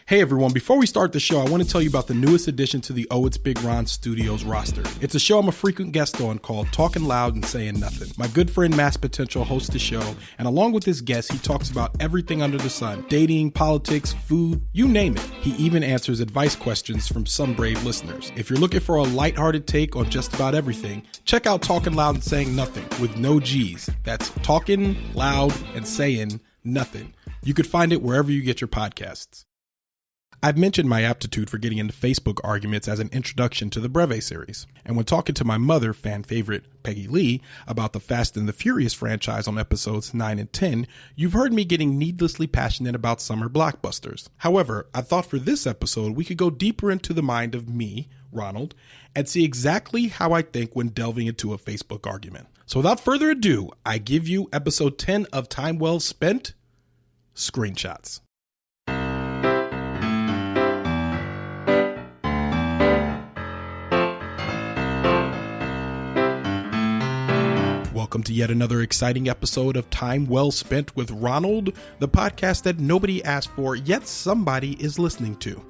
Hey everyone, before we start the show, I want to tell you about the newest addition to the OhitsBigRon Studios roster. It's a show I'm a frequent guest on called Talking Loud and Saying Nothing. My good friend Mass Potential hosts the show, and along with his guests, he talks about everything under the sun. Dating, politics, food, you name it. He even answers advice questions from some brave listeners. If you're looking for a lighthearted take on just about everything, check out Talking Loud and Saying Nothing with no G's. That's Talking Loud and Saying Nothing. You could find it wherever you get your podcasts. I've mentioned my aptitude for getting into Facebook arguments as an introduction to the Breve series. And when talking to my mother, fan favorite Peggy Lee, about the Fast and the Furious franchise on episodes 9 and 10, you've heard me getting needlessly passionate about summer blockbusters. However, I thought for this episode we could go deeper into the mind of me, Ronald, and see exactly how I think when delving into a Facebook argument. So without further ado, I give you episode 10 of Time Well Spent, Screenshots. Welcome to yet another exciting episode of Time Well Spent with Ronald, the podcast that nobody asked for, yet somebody is listening to.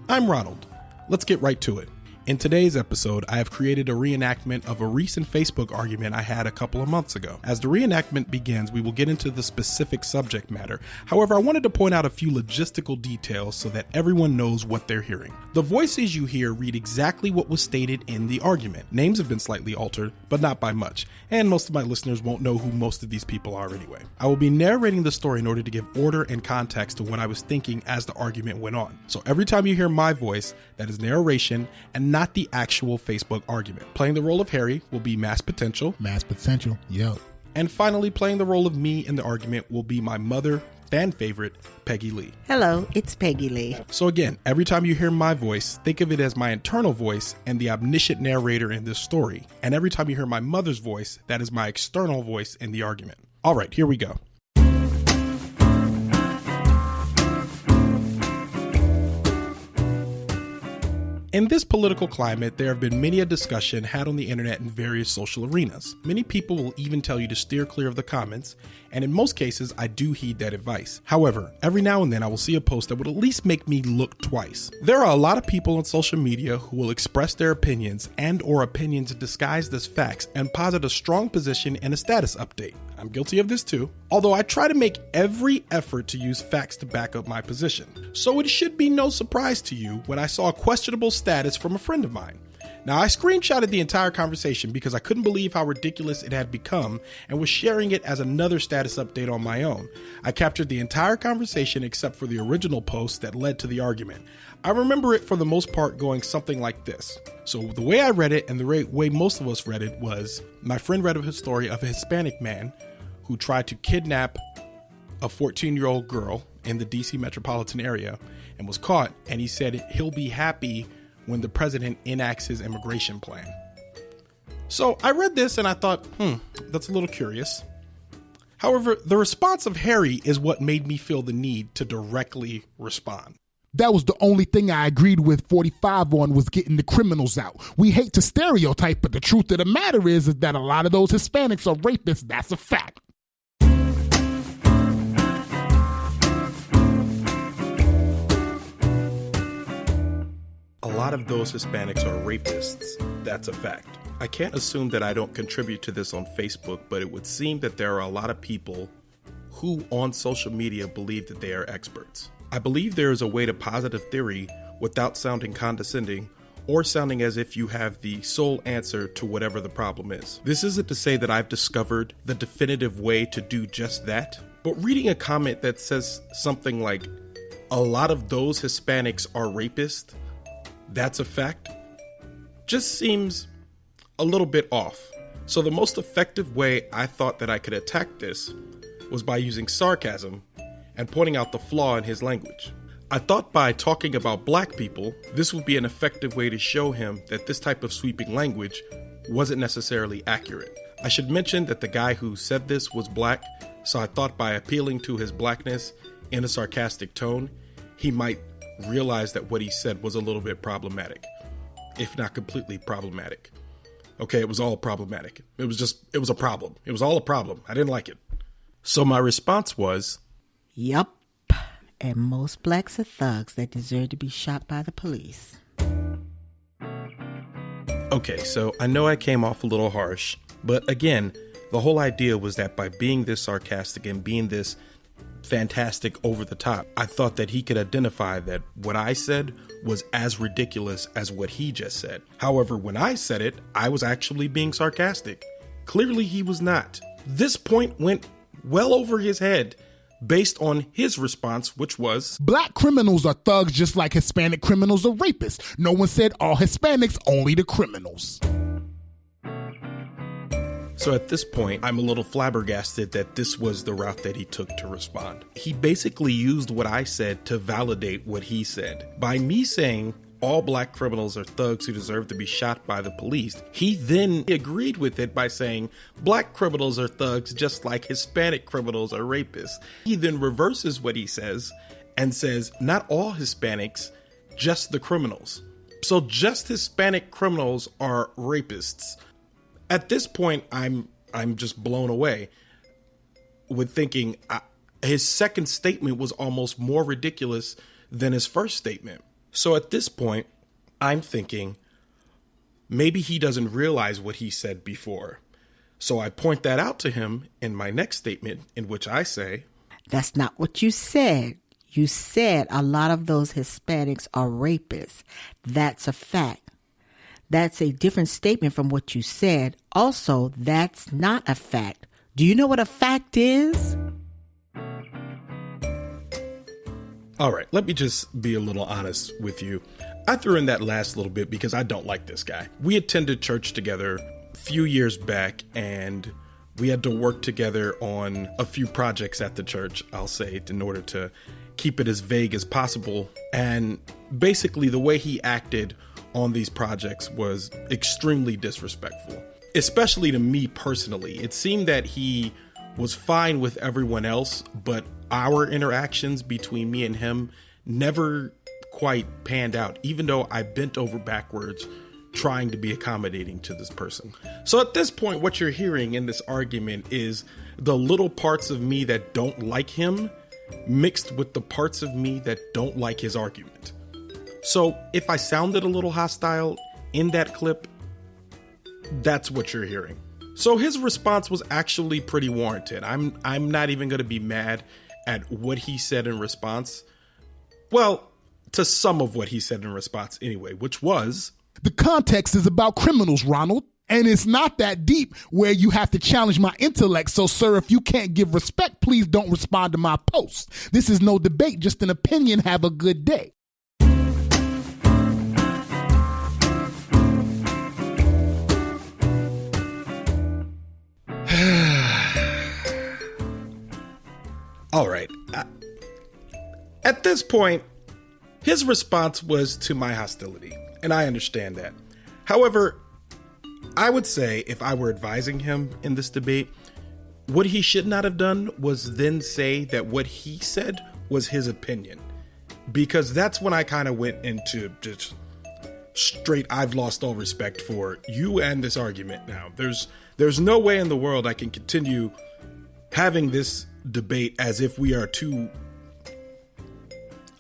I'm Ronald. Let's get right to it. In today's episode, I have created a reenactment of a recent Facebook argument I had a couple of months ago. As the reenactment begins, we will get into the specific subject matter. However, I wanted to point out a few logistical details so that everyone knows what they're hearing. The voices you hear read exactly what was stated in the argument. Names have been slightly altered, but not by much, and most of my listeners won't know who most of these people are anyway. I will be narrating the story in order to give order and context to what I was thinking as the argument went on. So every time you hear my voice, that is narration and not the actual Facebook argument. Playing the role of Harry will be Mass Potential. Mass Potential, yo. And finally, playing the role of me in the argument will be my mother, fan favorite, Peggy Lee. Hello, it's Peggy Lee. So again, every time you hear my voice, think of it as my internal voice and the omniscient narrator in this story. And every time you hear my mother's voice, that is my external voice in the argument. All right, here we go. In this political climate, there have been many a discussion had on the internet in various social arenas. Many people will even tell you to steer clear of the comments, and in most cases, I do heed that advice. However, every now and then I will see a post that would at least make me look twice. There are a lot of people on social media who will express their opinions and/or opinions disguised as facts and posit a strong position in a status update. I'm guilty of this too, although I try to make every effort to use facts to back up my position. So it should be no surprise to you when I saw a questionable status from a friend of mine. Now, I screenshotted the entire conversation because I couldn't believe how ridiculous it had become and was sharing it as another status update on my own. I captured the entire conversation except for the original post that led to the argument. I remember it for the most part going something like this. So the way I read it and the way most of us read it was, my friend read a story of a Hispanic man who tried to kidnap a 14-year-old girl in the DC metropolitan area and was caught, and he said he'll be happy when the president enacts his immigration plan. So I read this and I thought, that's a little curious. However, the response of Harry is what made me feel the need to directly respond. That was the only thing I agreed with 45 on, was getting the criminals out. We hate to stereotype, but the truth of the matter is that a lot of those Hispanics are rapists. That's a fact. A lot of those Hispanics are rapists. That's a fact. I can't assume that I don't contribute to this on Facebook, but it would seem that there are a lot of people who on social media believe that they are experts. I believe there is a way to posit a theory without sounding condescending or sounding as if you have the sole answer to whatever the problem is. This isn't to say that I've discovered the definitive way to do just that, but reading a comment that says something like, a lot of those Hispanics are rapists, that's a fact, just seems a little bit off. So the most effective way I thought that I could attack this was by using sarcasm and pointing out the flaw in his language. I thought by talking about black people, this would be an effective way to show him that this type of sweeping language wasn't necessarily accurate. I should mention that the guy who said this was black, so I thought by appealing to his blackness in a sarcastic tone, he might realize that what he said was a little bit problematic, if not completely problematic. Okay, it was all problematic. It was a problem. It was all a problem. I didn't like it. So my response was, Yup. And most blacks are thugs that deserve to be shot by the police. Okay, so I know I came off a little harsh, but again, the whole idea was that by being this sarcastic and being this fantastic over the top, I thought that he could identify that what I said was as ridiculous as what he just said. However, when I said it, I was actually being sarcastic. Clearly he was not. This point went well over his head based on his response, which was, black criminals are thugs just like Hispanic criminals are rapists. No one said all Hispanics, only the criminals. So at this point, I'm a little flabbergasted that this was the route that he took to respond. He basically used what I said to validate what he said. By me saying all black criminals are thugs who deserve to be shot by the police, he then agreed with it by saying black criminals are thugs just like Hispanic criminals are rapists. He then reverses what he says and says not all Hispanics, just the criminals. So just Hispanic criminals are rapists. At this point, I'm just blown away with thinking his second statement was almost more ridiculous than his first statement. So at this point, I'm thinking maybe he doesn't realize what he said before. So I point that out to him in my next statement, in which I say, that's not what you said. You said a lot of those Hispanics are rapists. That's a fact. That's a different statement from what you said. Also, that's not a fact. Do you know what a fact is? All right, let me just be a little honest with you. I threw in that last little bit because I don't like this guy. We attended church together a few years back, and we had to work together on a few projects at the church, I'll say, in order to keep it as vague as possible. And basically, the way he acted on these projects was extremely disrespectful, especially to me personally. It seemed that he was fine with everyone else, but our interactions between me and him never quite panned out, even though I bent over backwards trying to be accommodating to this person. So at this point, what you're hearing in this argument is the little parts of me that don't like him mixed with the parts of me that don't like his argument. So if I sounded a little hostile in that clip, that's what you're hearing. So his response was actually pretty warranted. I'm not even going to be mad at what he said in response. Well, to some of what he said in response anyway, which was, the context is about criminals, Ronald. And it's not that deep where you have to challenge my intellect. So, sir, if you can't give respect, please don't respond to my post. This is no debate, just an opinion. Have a good day. All right. At this point, his response was to my hostility, and I understand that. However, I would say if I were advising him in this debate, what he should not have done was then say that what he said was his opinion, because that's when I kind of went into just straight, I've lost all respect for you and this argument now. There's no way in the world I can continue having this debate as if we are two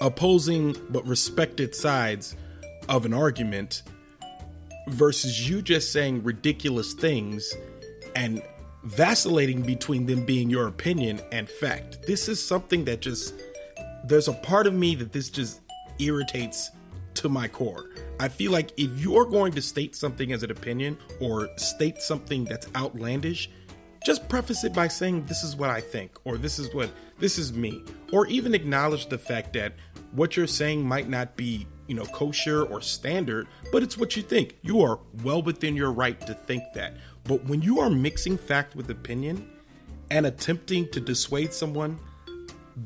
opposing but respected sides of an argument versus you just saying ridiculous things and vacillating between them being your opinion and fact. This is something that there's a part of me that this just irritates to my core. I feel like if you're going to state something as an opinion or state something that's outlandish, just preface it by saying this is what I think, or this is me, or even acknowledge the fact that what you're saying might not be, kosher or standard, but it's what you think. You are well within your right to think that. But when you are mixing fact with opinion and attempting to dissuade someone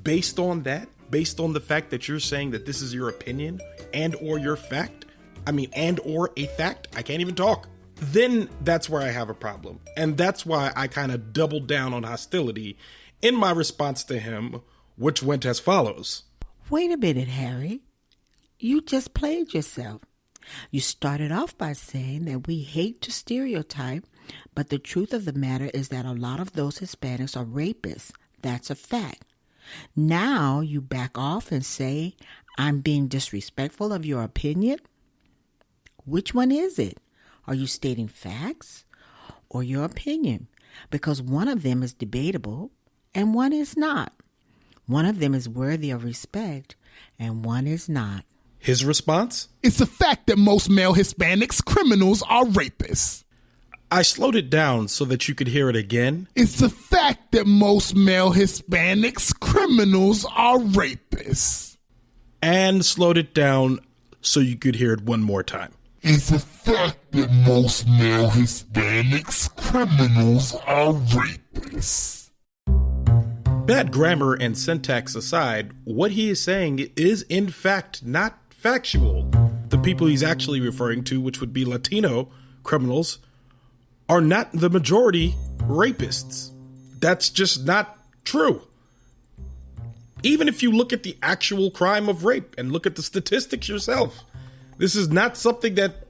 based on the fact that you're saying that this is your opinion and or your fact, and or a fact, I can't even talk, then that's where I have a problem. And that's why I kind of doubled down on hostility in my response to him, which went as follows. Wait a minute, Harry. You just played yourself. You started off by saying that we hate to stereotype, but the truth of the matter is that a lot of those Hispanics are rapists. That's a fact. Now you back off and say, I'm being disrespectful of your opinion? Which one is it? Are you stating facts or your opinion? Because one of them is debatable and one is not. One of them is worthy of respect and one is not. His response? It's a fact that most male Hispanics criminals are rapists. I slowed it down so that you could hear it again. It's a fact that most male Hispanics criminals are rapists. And slowed it down so you could hear it one more time. It's a fact that most male Hispanics criminals are rapists. Bad grammar and syntax aside, what he is saying is in fact not factual. The people he's actually referring to, which would be Latino criminals, are not the majority rapists. That's just not true. Even if you look at the actual crime of rape and look at the statistics yourself, this is not something that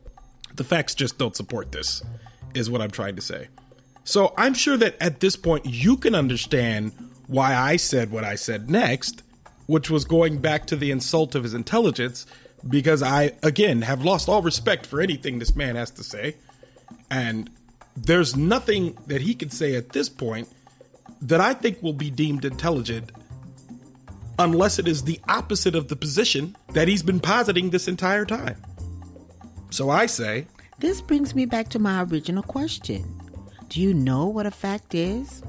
the facts just don't support. This is what I'm trying to say. So I'm sure that at this point you can understand why I said what I said next, which was going back to the insult of his intelligence, because I, again, have lost all respect for anything this man has to say. And there's nothing that he could say at this point that I think will be deemed intelligent unless it is the opposite of the position that he's been positing this entire time. So I say, this brings me back to my original question. Do you know what a fact is?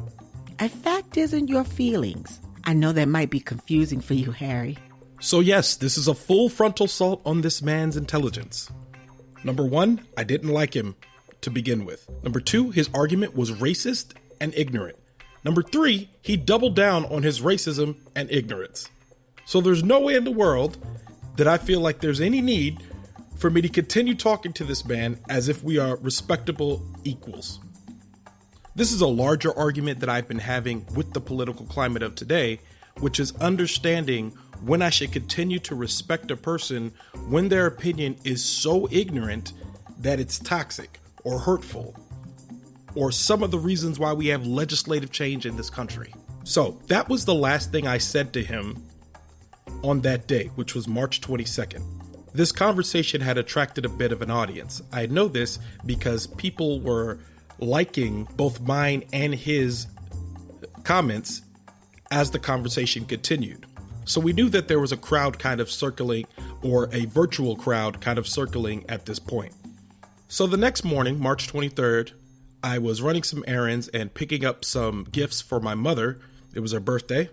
A fact isn't your feelings. I know that might be confusing for you, Harry. So yes, this is a full frontal assault on this man's intelligence. Number one, I didn't like him to begin with. Number two, his argument was racist and ignorant. Number three, he doubled down on his racism and ignorance. So there's no way in the world that I feel like there's any need for me to continue talking to this man as if we are respectable equals. This is a larger argument that I've been having with the political climate of today, which is understanding when I should continue to respect a person when their opinion is so ignorant that it's toxic or hurtful, or some of the reasons why we have legislative change in this country. So that was the last thing I said to him on that day, which was March 22nd. This conversation had attracted a bit of an audience. I know this because people were liking both mine and his comments as the conversation continued. So we knew that there was a crowd kind of circling, or a virtual crowd kind of circling at this point. So the next morning, March 23rd, I was running some errands and picking up some gifts for my mother. It was her birthday,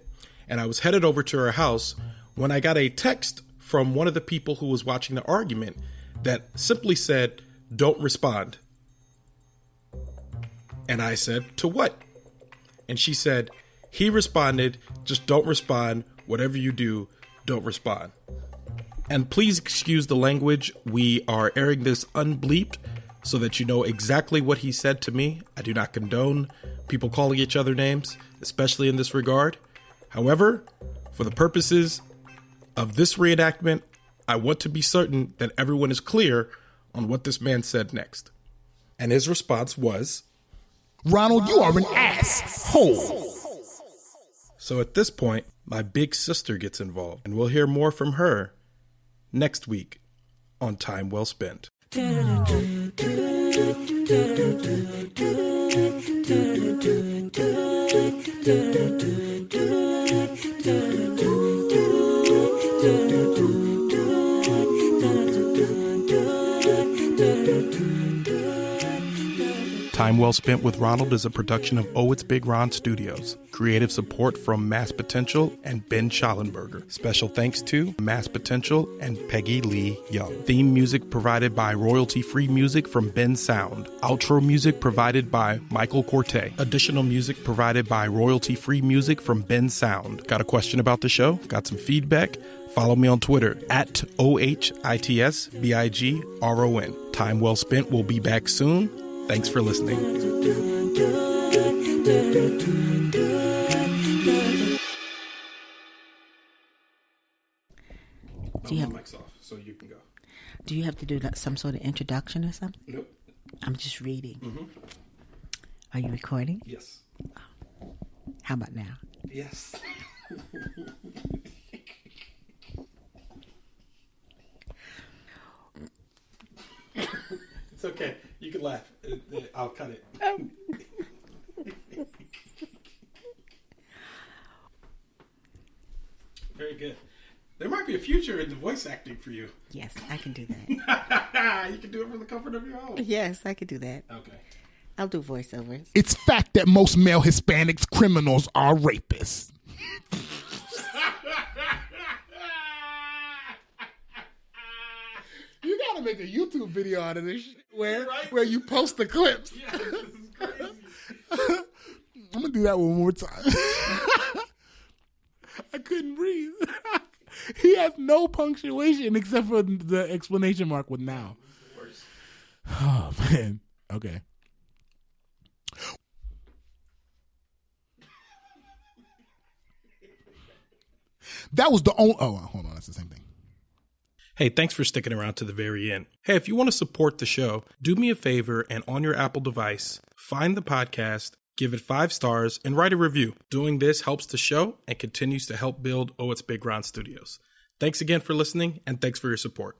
and I was headed over to her house when I got a text from one of the people who was watching the argument that simply said, "Don't respond." And I said, "To what?" And she said, he responded, "Just don't respond. Whatever you do, don't respond." And please excuse the language. We are airing this unbleeped so that you know exactly what he said to me. I do not condone people calling each other names, especially in this regard. However, for the purposes of this reenactment, I want to be certain that everyone is clear on what this man said next. And his response was, Ronald, you are an asshole. So at this point, my big sister gets involved, and we'll hear more from her next week on Time Well Spent. Time Well Spent with Ronald is a production of OhitsBigRon Studios. Creative support from Mass Potential and Ben Schallenberger. Special thanks to Mass Potential and Peggy Lee Young. Theme music provided by royalty-free music from Ben Sound. Outro music provided by Michael Corte. Additional music provided by royalty-free music from Ben Sound. Got a question about the show? Got some feedback? Follow me on Twitter at OhitsBigRon. Time Well Spent will be back soon. Thanks for listening. Do you have, mic's off, so you can go. do you have to do some sort of introduction or something? Nope. I'm just reading. Mm-hmm. Are you recording? Yes. How about now? Yes. It's okay. You can laugh. I'll cut it. Very good. There might be a future in the voice acting for you. Yes, I can do that. You can do it from the comfort of your home. Yes, I can do that. Okay. I'll do voiceovers. It's fact that most male Hispanics criminals are rapists. You gotta make a YouTube video out of this shit where you post the clips. Yeah, this is crazy. I'm gonna do that one more time. I couldn't breathe. He has no punctuation except for the exclamation mark with now. Oh man. Okay. That was the only. Oh, hold on. That's the same thing. Hey, thanks for sticking around to the very end. Hey, if you want to support the show, do me a favor and on your Apple device, find the podcast, give it 5 stars, and write a review. Doing this helps the show and continues to help build OhitsBigRon Studios. Thanks again for listening, and thanks for your support.